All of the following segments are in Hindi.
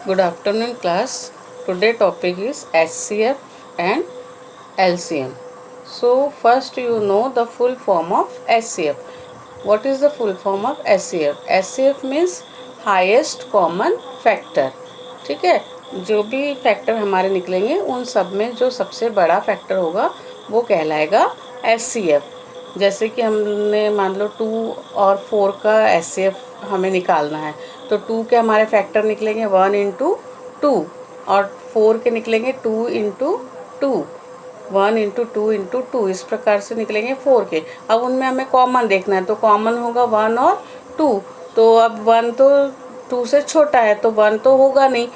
Good afternoon class. Today topic is HCF and LCM. So first you know the full form of HCF. What is the full form of HCF? HCF means highest common factor. ठीक है, जो भी फैक्टर हमारे निकलेंगे उन सब में जो सबसे बड़ा फैक्टर होगा वो कहलाएगा HCF. जैसे कि हमने मान लो 2 और 4 का HCF हमें निकालना है तो 2 के हमारे फैक्टर निकलेंगे 1 इंटू 2 और 4 के निकलेंगे 2 इंटू 2, 1 इंटू 2 इंटू 2, इस प्रकार से निकलेंगे 4 के. अब उनमें हमें कॉमन देखना है तो कॉमन होगा 1 और 2. तो अब 1 तो 2 से छोटा है तो 1 तो होगा नहीं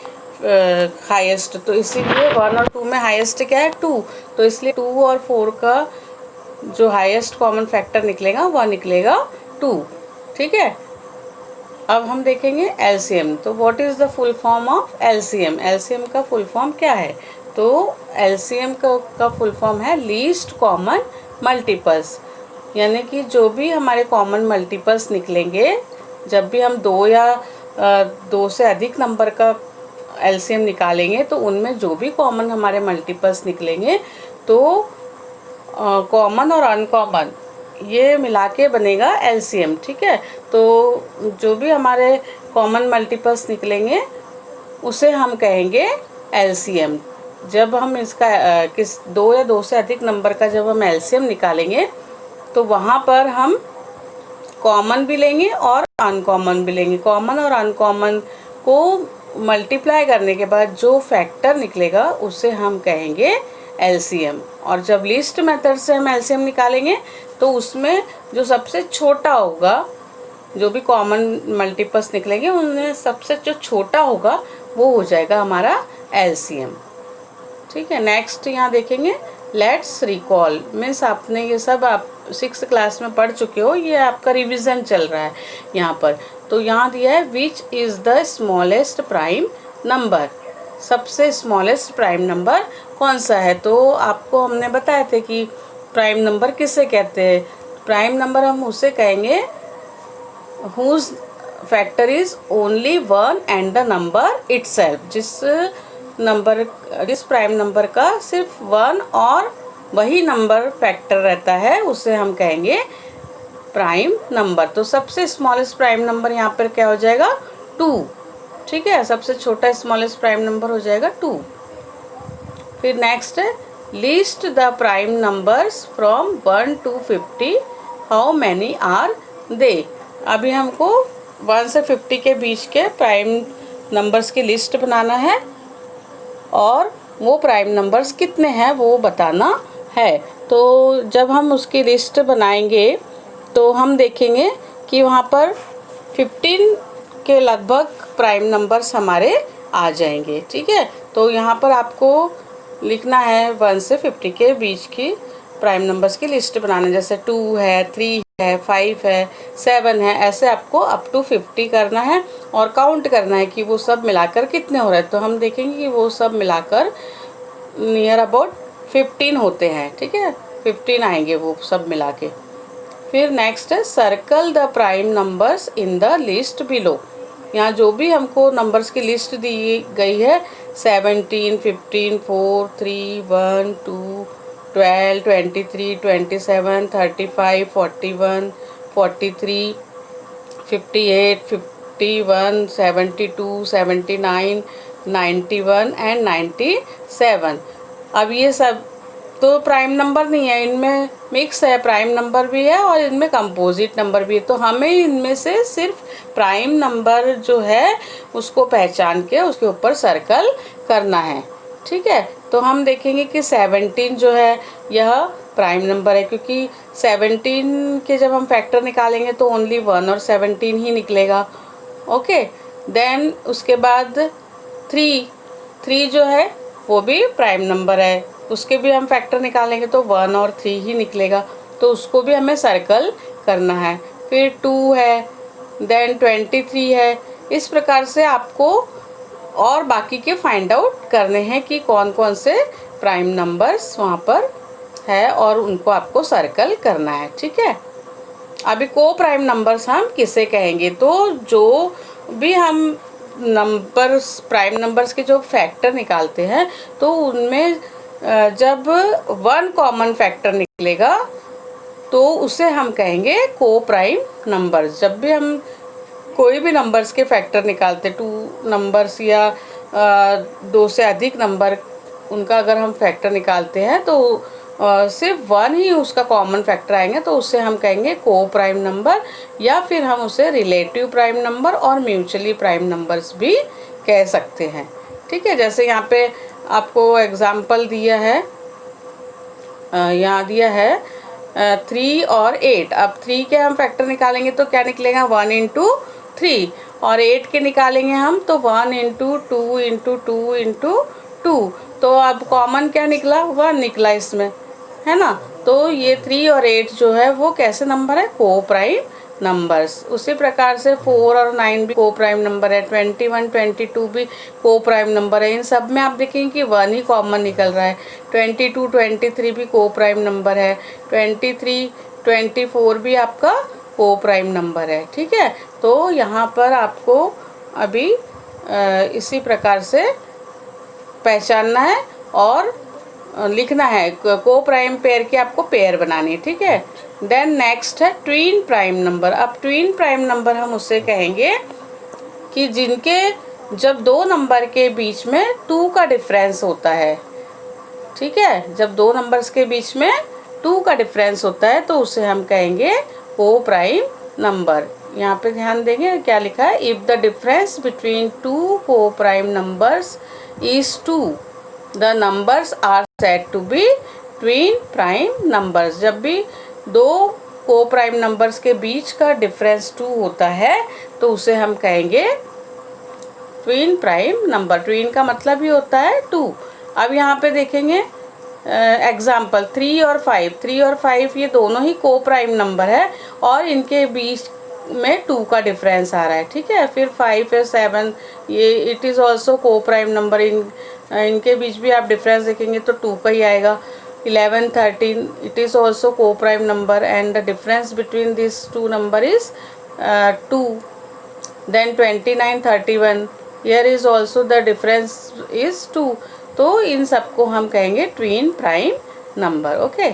हाईएस्ट, तो इसीलिए 1 और 2 में हाईएस्ट क्या है 2. तो इसलिए 2 और 4 का जो हाईएस्ट कॉमन फैक्टर निकलेगा वह निकलेगा 2. ठीक है, अब हम देखेंगे एलसीएम. तो what is the full form of LCM? LCM का फुल फॉर्म क्या है? तो एलसीएम का फुल फॉर्म है लीस्ट कॉमन मल्टीपल्स. यानी कि जो भी हमारे कॉमन मल्टीपल्स निकलेंगे, जब भी हम 2 या 2 से अधिक नंबर का एलसीएम निकालेंगे तो उनमें जो भी कॉमन हमारे मल्टीपल्स निकलेंगे तो कॉमन और अनकॉमन ये मिला के बनेगा एलसीएम. ठीक है, तो जो भी हमारे कॉमन मल्टीपल्स निकलेंगे उसे हम कहेंगे एलसीएम. जब हम इसका 2 या 2 से अधिक नंबर का जब हम एलसीएम निकालेंगे तो वहाँ पर हम कॉमन भी लेंगे और अनकॉमन भी लेंगे. कॉमन और अनकॉमन को मल्टीप्लाई करने के बाद जो फैक्टर निकलेगा उसे हम कहेंगे एलसीएम. और जब लीस्ट मेथड से हम एलसीएम निकालेंगे तो उसमें जो सबसे छोटा होगा, जो भी कॉमन मल्टीपल्स निकलेंगे उनमें सबसे जो छोटा होगा वो हो जाएगा हमारा एलसीएम. ठीक है, नेक्स्ट यहाँ देखेंगे लेट्स रिकॉल. मीन्स आपने ये सब आप 6th क्लास में पढ़ चुके हो, ये आपका रिवीजन चल रहा है यहाँ पर. तो यहाँ दिया है which is the smallest prime number. सबसे स्मॉलेस्ट प्राइम नंबर कौन सा है? तो आपको हमने बताए थे कि प्राइम नंबर किसे कहते हैं. प्राइम नंबर हम उसे कहेंगे whose factor is only 1 and the number itself. जिस प्राइम नंबर का सिर्फ 1 और वही नंबर फैक्टर रहता है उसे हम कहेंगे प्राइम नंबर. तो सबसे स्मॉलेस्ट प्राइम नंबर यहाँ पर क्या हो जाएगा 2. ठीक है, सबसे छोटा स्मॉलेस्ट प्राइम नंबर हो जाएगा 2. फिर नेक्स्ट है list the prime numbers from 1 to 50, how many are they. अभी हमको 1 से 50 के बीच के प्राइम नंबर्स की लिस्ट बनाना है और वो प्राइम नंबर्स कितने हैं वो बताना है. तो जब हम उसकी लिस्ट बनाएंगे तो हम देखेंगे कि वहाँ पर 15 के लगभग प्राइम नंबर्स हमारे आ जाएंगे. ठीक है, तो यहाँ पर आपको लिखना है 1 से 50 के बीच की प्राइम नंबर्स की लिस्ट बनाना. जैसे 2 है, 3 है, 5 है, 7 है, ऐसे आपको अप टू 50 करना है और काउंट करना है कि वो सब मिलाकर कितने हो रहे हैं. तो हम देखेंगे कि वो सब मिलाकर नियर अबाउट 15 होते हैं. ठीक है, 15 आएंगे वो सब मिला के. फिर नेक्स्ट है circle the prime numbers in the list below. यहाँ जो भी हमको नंबर्स की लिस्ट दी गई है 17, 15, 4, 3, 1, 2, 12, 23, 27, 35, 41, 43, 58, 51, 72, 79, 91 एंड 97. अब ये सब तो प्राइम नंबर नहीं है, इनमें मिक्स है, प्राइम नंबर भी है और इनमें कंपोजिट नंबर भी है. तो हमें इनमें से सिर्फ प्राइम नंबर जो है उसको पहचान के उसके ऊपर सर्कल करना है. ठीक है, तो हम देखेंगे कि 17 जो है यह प्राइम नंबर है क्योंकि 17 के जब हम फैक्टर निकालेंगे तो ओनली 1 और 17 ही निकलेगा. ओके, देन उसके बाद 3 जो है वो भी प्राइम नंबर है, उसके भी हम फैक्टर निकालेंगे तो 1 और 3 ही निकलेगा, तो उसको भी हमें सर्कल करना है. फिर 2 है, देन 23 है. इस प्रकार से आपको और बाकी के फाइंड आउट करने हैं कि कौन कौन से प्राइम नंबर्स वहाँ पर है और उनको आपको सर्कल करना है. ठीक है, अभी को प्राइम नंबर्स हम किसे कहेंगे? तो जो भी हम नंबर्स प्राइम नंबर्स के जो फैक्टर निकालते हैं तो उनमें जब वन कॉमन फैक्टर निकलेगा तो उसे हम कहेंगे को प्राइम नंबर्स। जब भी हम कोई भी नंबर्स के फैक्टर निकालते, टू नंबर्स या दो से अधिक नंबर, उनका अगर हम फैक्टर निकालते हैं तो सिर्फ वन ही उसका कॉमन फैक्टर आएंगे तो उससे हम कहेंगे को प्राइम नंबर, या फिर हम उसे रिलेटिव प्राइम नंबर और म्यूचुअली प्राइम नंबर्स भी कह सकते हैं। ठीक है, जैसे यहाँ पे आपको एग्जाम्पल दिया है, यहाँ दिया है 3 और 8। अब 3 के हम फैक्टर निकालेंगे तो क्या निकलेगा, 1 इंटू 3, और 8 के निकालेंगे हम तो 1 इंटू 2 इंटू 2 इंटू 2। तो अब कॉमन क्या निकला, 1 निकला इसमें, है ना। तो ये 3 और 8 जो है वो कैसे नंबर है, को प्राइम नंबर्स। उसी प्रकार से 4 और 9 भी को प्राइम नंबर है, 21 22 भी को प्राइम नंबर है। इन सब में आप देखेंगे कि 1 ही कॉमन निकल रहा है। 22 23 भी को प्राइम नंबर है, 23 24 भी आपका को प्राइम नंबर है। ठीक है, तो यहाँ पर आपको अभी इसी प्रकार से पहचानना है और लिखना है। को प्राइम पेयर की आपको पेयर बनानी है। ठीक है, देन नेक्स्ट है ट्विन प्राइम नंबर। अब ट्विन प्राइम नंबर हम उससे कहेंगे कि जिनके जब दो नंबर के बीच में 2 का डिफरेंस होता है। ठीक है, जब दो नंबर्स के बीच में 2 का डिफरेंस होता है तो उसे हम कहेंगे को प्राइम नंबर। यहाँ पे ध्यान देंगे क्या लिखा है, if the difference between 2 coprime numbers is 2 the numbers are said to be twin prime numbers. जब भी दो को प्राइम नंबर्स के बीच का डिफरेंस 2 होता है तो उसे हम कहेंगे ट्विन प्राइम नंबर। ट्विन का मतलब ही होता है 2। अब यहाँ पे देखेंगे एग्जाम्पल 3 और 5 ये दोनों ही को प्राइम नंबर है और इनके बीच में 2 का डिफरेंस आ रहा है। ठीक है, फिर 5 और 7 ये it is also coprime number. इनके बीच भी आप डिफरेंस देखेंगे तो 2 का ही आएगा। 11 13 it is also coprime number and the difference between this 2 number is 2। Then 29 31 here is also the difference is 2। तो इन सबको हम कहेंगे twin prime number. Okay,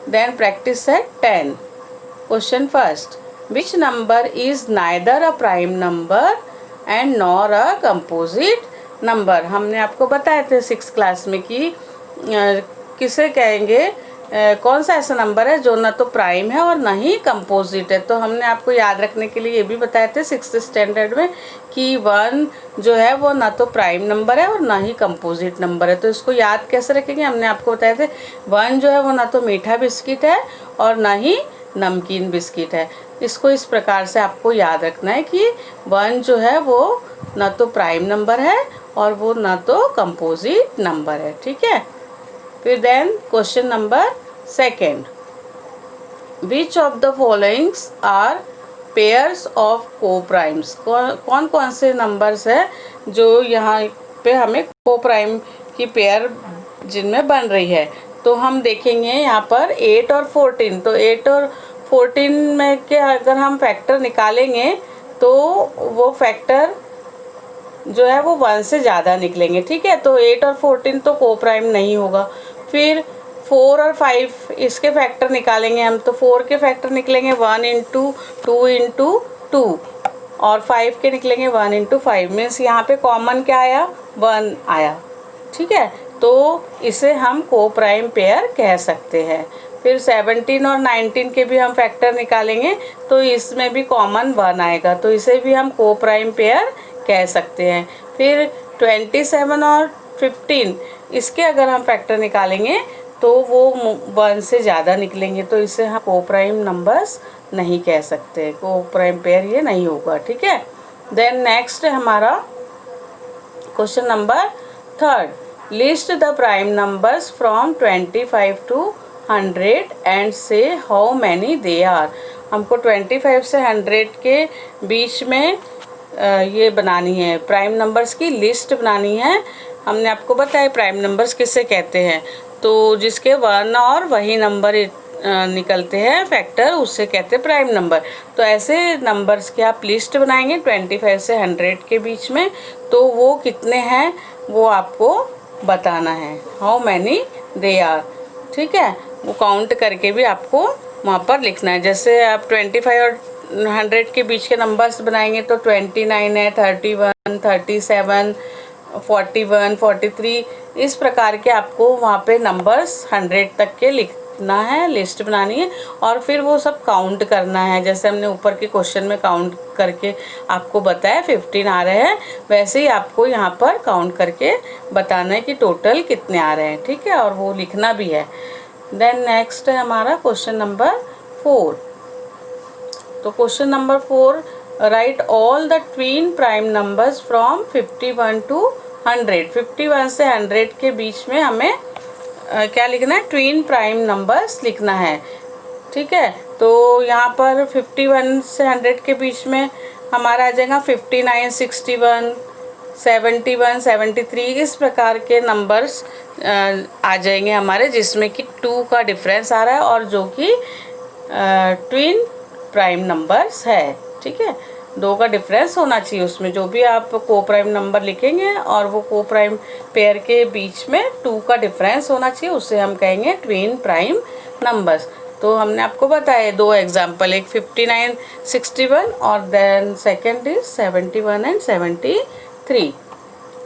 then practice है 10। Question first, which number is neither a prime number and nor a composite number. हमने आपको बताए थे 6th क्लास में कि किसे कहेंगे, कौन सा ऐसा नंबर है जो ना तो प्राइम है और ना ही कंपोजिट है। तो हमने आपको याद रखने के लिए ये भी बताए थे 6th स्टैंडर्ड में कि 1 जो है वो ना तो प्राइम नंबर है और ना ही कंपोजिट नंबर है। तो इसको याद कैसे रखेंगे, हमने आपको बताए थे 1 जो है वो ना तो मीठा बिस्किट है और ना ही नमकीन बिस्किट है। इसको इस प्रकार से आपको याद रखना है कि 1 जो है वो ना तो प्राइम नंबर है और वो ना तो कंपोजिट नंबर है। ठीक है, फिर then question number 2, which of the followings are pairs of coprimes. कौन कौन से नंबर्स है जो यहाँ पे हमें को प्राइम की पेयर जिनमें बन रही है। तो हम देखेंगे यहाँ पर 8 और 14। तो 8 और 14 में के अगर हम फैक्टर निकालेंगे तो वो फैक्टर जो है वो 1 से ज़्यादा निकलेंगे। ठीक है, तो 8 और 14 तो को प्राइम नहीं होगा। फिर 4 और 5 इसके फैक्टर निकालेंगे हम, तो 4 के फैक्टर निकलेंगे 1 इंटू 2 इंटू 2 और 5 के निकलेंगे 1 इंटू 5। मीन्स यहाँ पे कॉमन क्या आया, 1 आया। ठीक है, तो इसे हम को प्राइम पेयर कह सकते हैं। फिर 17 और 19 के भी हम फैक्टर निकालेंगे तो इसमें भी कॉमन 1 आएगा, तो इसे भी हम को प्राइम पेयर कह सकते हैं। फिर 27 और 15 इसके अगर हम फैक्टर निकालेंगे तो वो 1 से ज़्यादा निकलेंगे, तो इसे हम को प्राइम नंबर्स नहीं कह सकते, को प्राइम पेयर ये नहीं होगा। ठीक है, देन नेक्स्ट है हमारा question number 3, list the prime numbers from 25 to 100 and से हाउ मैनी दे आर। हमको 25 से 100 के बीच में ये बनानी है, प्राइम नंबर्स की लिस्ट बनानी है। हमने आपको बताया प्राइम नंबर्स किसे कहते हैं, तो जिसके 1 और वही नंबर निकलते हैं फैक्टर, उससे कहते हैं प्राइम नंबर। तो ऐसे नंबर्स की आप लिस्ट बनाएंगे 25 से 100 के बीच में, तो वो कितने हैं वो आपको बताना है, हाउ मैनी दे आर। ठीक है, वो काउंट करके भी आपको वहाँ पर लिखना है। जैसे आप 25 और 100 के बीच के नंबर्स बनाएंगे तो 29 है, 31, 37, 41, 43, इस प्रकार के आपको वहाँ पे नंबर्स 100 तक के लिखना है, लिस्ट बनानी है और फिर वो सब काउंट करना है। जैसे हमने ऊपर के क्वेश्चन में काउंट करके आपको बताया 15 आ रहे हैं, वैसे ही आपको यहाँ पर काउंट करके बताना है कि टोटल कितने आ रहे हैं। ठीक है, और वो लिखना भी है। देन नेक्स्ट है हमारा क्वेश्चन नंबर 4। तो question number 4, write all the twin prime numbers from 51 to 100। 51 से 100 के बीच में हमें क्या लिखना है, ट्वीन प्राइम नंबर्स लिखना है। ठीक है, तो यहाँ पर 51 से 100 के बीच में हमारा आ जाएगा 59, 61, 71, 73, इस प्रकार के नंबर्स आ जाएंगे हमारे, जिसमें कि 2 का डिफरेंस आ रहा है और जो कि ट्विन प्राइम नंबर्स है। ठीक है, 2 का डिफरेंस होना चाहिए उसमें, जो भी आप को प्राइम नंबर लिखेंगे और वो को प्राइम पेयर के बीच में 2 का डिफरेंस होना चाहिए, उससे हम कहेंगे ट्विन प्राइम नंबर्स। तो हमने आपको बताया 2 एग्जाम्पल, एक 59, 61 और देन सेकेंड इज 71 एंड 73।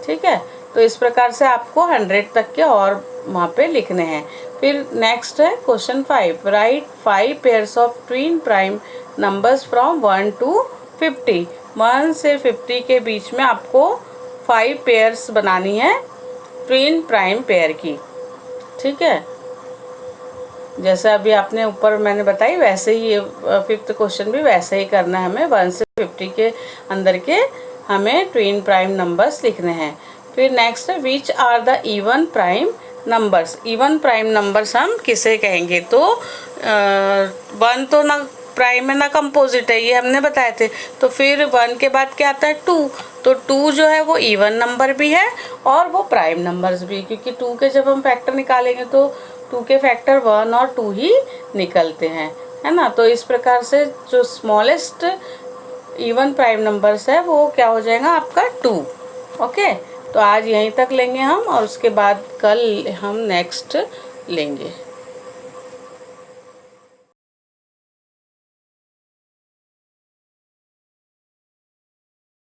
ठीक है, तो इस प्रकार से आपको 100 तक के और वहाँ पे लिखने हैं। फिर नेक्स्ट है question 5, write 5 pairs of twin prime numbers from 1 to 50। 1 से 50 के बीच में आपको 5 पेयर्स बनानी है ट्विन प्राइम पेयर की। ठीक है, जैसे अभी आपने ऊपर मैंने बताई वैसे ही ये 5th क्वेश्चन भी वैसे ही करना है हमें। 1 से 50 के अंदर के हमें ट्विन प्राइम नंबर्स लिखने हैं। फिर नेक्स्ट है which are the even prime numbers. Even prime numbers हम किसे कहेंगे, तो 1 तो ना प्राइम है ना कंपोजिट है, ये हमने बताए थे। तो फिर 1 के बाद क्या आता है 2, तो 2 जो है वो इवन नंबर भी है और वो प्राइम नंबर्स भी, क्योंकि 2 के जब हम फैक्टर निकालेंगे तो 2 के फैक्टर 1 और 2 ही निकलते हैं, है ना। तो इस प्रकार से जो स्मॉलेस्ट इवन प्राइम नंबर्स है वो क्या हो जाएगा आपका 2। ओके, तो आज यहीं तक लेंगे हम और उसके बाद कल हम नेक्स्ट लेंगे।